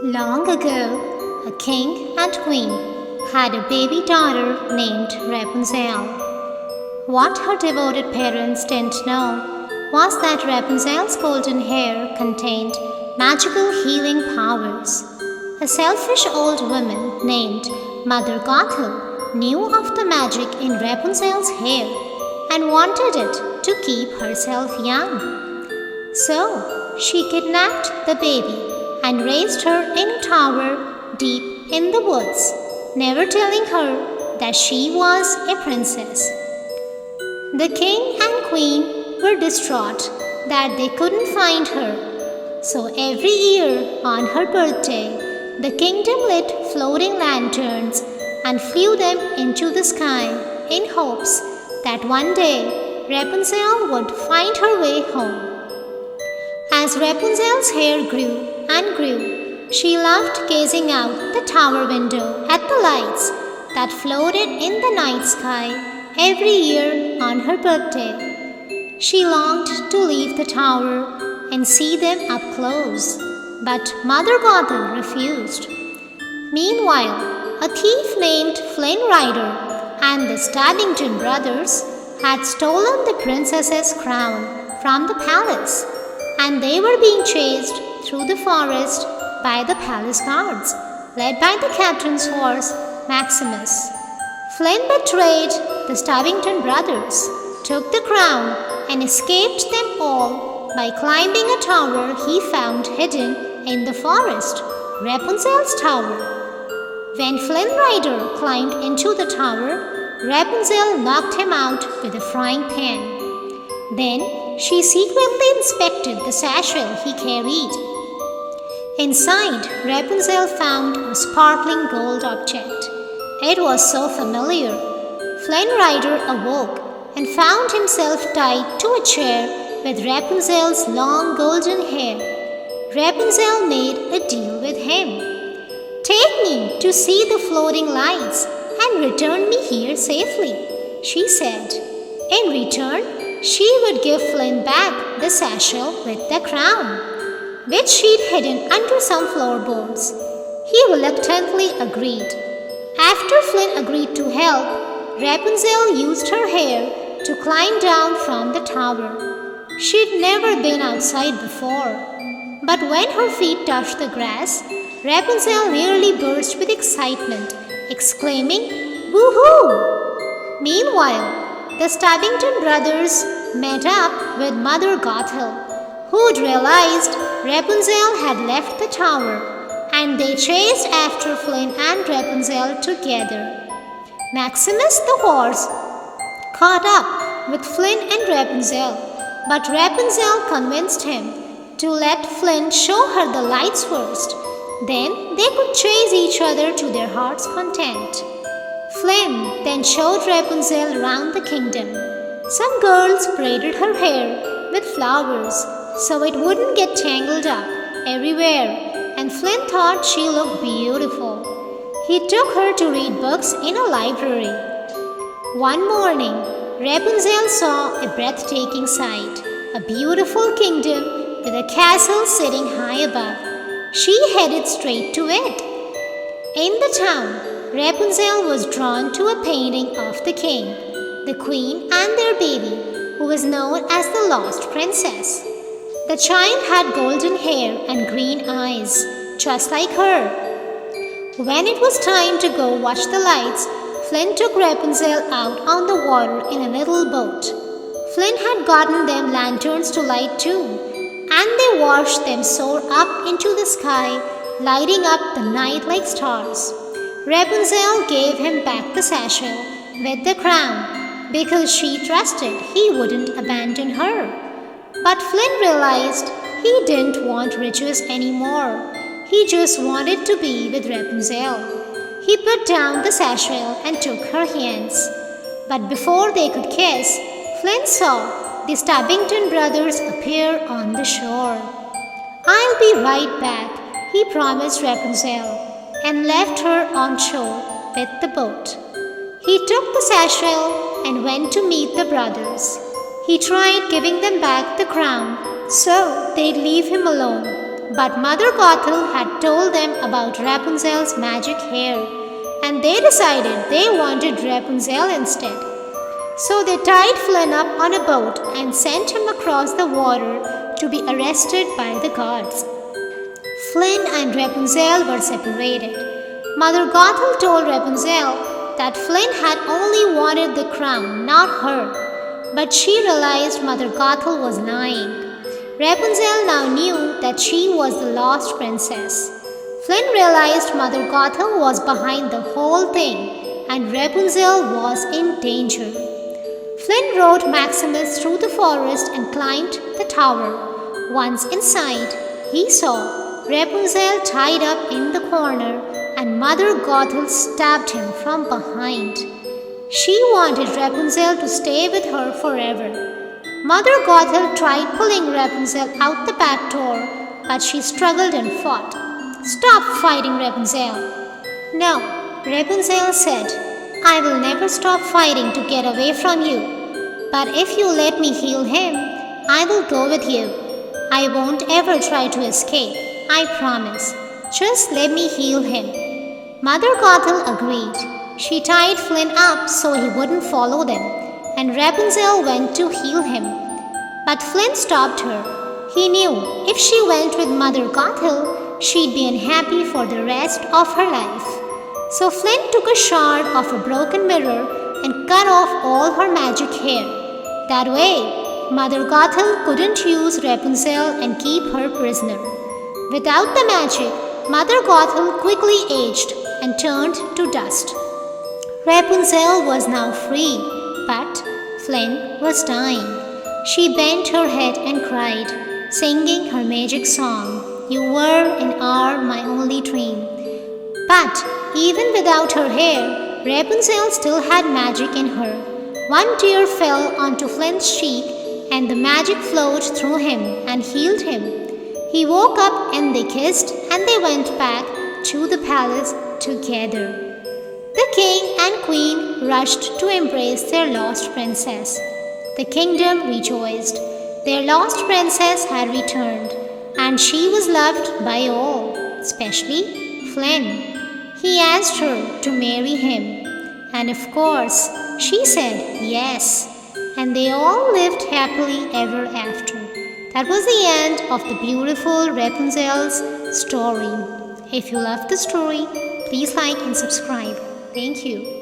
Long ago, a king and queen had a baby daughter named Rapunzel. What her devoted parents didn't know was that Rapunzel's golden hair contained magical healing powers. A selfish old woman named Mother Gothel knew of the magic in Rapunzel's hair and wanted it to keep herself young. So she kidnapped the baby and raised her in a tower deep in the woods, never telling her that she was a princess. The king and queen were distraught that they couldn't find her. So every year on her birthday, the kingdom lit floating lanterns and flew them into the sky in hopes that one day Rapunzel would find her way home. As Rapunzel's hair grew and grew, she loved gazing out the tower window at the lights that floated in the night sky every year on her birthday. She longed to leave the tower and see them up close, but Mother Gothel refused. Meanwhile, a thief named Flynn Rider and the Stabbington brothers had stolen the princess's crown from the palace, and they were being chased through the forest by the palace guards, led by the captain's horse, Maximus. Flynn betrayed the Stabbington brothers, took the crown, and escaped them all by climbing a tower he found hidden in the forest, Rapunzel's tower. When Flynn Rider climbed into the tower, Rapunzel knocked him out with a frying pan. Then she secretly inspected the satchel he carried. Inside, Rapunzel found a sparkling gold object. It was so familiar. Flynn Rider awoke and found himself tied to a chair with Rapunzel's long golden hair. Rapunzel made a deal with him. "Take me to see the floating lights and return me here safely," she said. In return, she would give Flynn back the satchel with the crown, which she'd hidden under some floorboards. He reluctantly agreed. After Flynn agreed to help, Rapunzel used her hair to climb down from the tower. She'd never been outside before, but when her feet touched the grass, Rapunzel nearly burst with excitement, exclaiming, "Woohoo!" Meanwhile, the Stabbington brothers met up with Mother Gothel, who'd realized Rapunzel had left the tower, and they chased after Flynn and Rapunzel together. Maximus the horse caught up with Flynn and Rapunzel, but Rapunzel convinced him to let Flynn show her the lights first. Then they could chase each other to their heart's content. Flynn then showed Rapunzel around the kingdom. Some girls braided her hair with flowers so it wouldn't get tangled up everywhere, and Flynn thought she looked beautiful. He took her to read books in a library. One morning, Rapunzel saw a breathtaking sight, a beautiful kingdom with a castle sitting high above. She headed straight to it. In the town, Rapunzel was drawn to a painting of the king, the queen, and their baby, who was known as the lost princess. The child had golden hair and green eyes, just like her. When it was time to go watch the lights, Flynn took Rapunzel out on the water in a little boat. Flynn had gotten them lanterns to light too, and they watched them soar up into the sky, lighting up the night like stars. Rapunzel gave him back the satchel with the crown because she trusted he wouldn't abandon her. But Flynn realized he didn't want riches anymore. He just wanted to be with Rapunzel. He put down the satchel and took her hands. But before they could kiss, Flynn saw the Stabbington brothers appear on the shore. "I'll be right back," he promised Rapunzel, and left her on shore with the boat. He took the satchel and went to meet the brothers. He tried giving them back the crown so they'd leave him alone. But Mother Gothel had told them about Rapunzel's magic hair, and they decided they wanted Rapunzel instead. So they tied Flynn up on a boat and sent him across the water to be arrested by the guards. Flynn and Rapunzel were separated. Mother Gothel told Rapunzel that Flynn had only wanted the crown, not her. But she realized Mother Gothel was lying. Rapunzel now knew that she was the lost princess. Flynn realized Mother Gothel was behind the whole thing, and Rapunzel was in danger. Flynn rode Maximus through the forest and climbed the tower. Once inside, he saw Rapunzel tied up in the corner, and Mother Gothel stabbed him from behind. She wanted Rapunzel to stay with her forever. Mother Gothel tried pulling Rapunzel out the back door, but she struggled and fought. "Stop fighting, Rapunzel." "No," Rapunzel said. "I will never stop fighting to get away from you. But if you let me heal him, I will go with you. I won't ever try to escape, I promise. Just let me heal him." Mother Gothel agreed. She tied Flynn up so he wouldn't follow them, and Rapunzel went to heal him. But Flynn stopped her. He knew if she went with Mother Gothel, she'd be unhappy for the rest of her life. So Flynn took a shard of a broken mirror and cut off all her magic hair. That way, Mother Gothel couldn't use Rapunzel and keep her prisoner. Without the magic, Mother Gothel quickly aged and turned to dust. Rapunzel was now free, but Flynn was dying. She bent her head and cried, singing her magic song, "You were and are my only dream." But even without her hair, Rapunzel still had magic in her. One tear fell onto Flynn's cheek, and the magic flowed through him and healed him. He woke up and they kissed, and they went back to the palace together. The king and queen rushed to embrace their lost princess. The kingdom rejoiced. Their lost princess had returned, and she was loved by all, especially Flynn. He asked her to marry him, and of course, she said yes, and they all lived happily ever after. That was the end of the beautiful Rapunzel's story. If you loved the story, please like and subscribe. Thank you.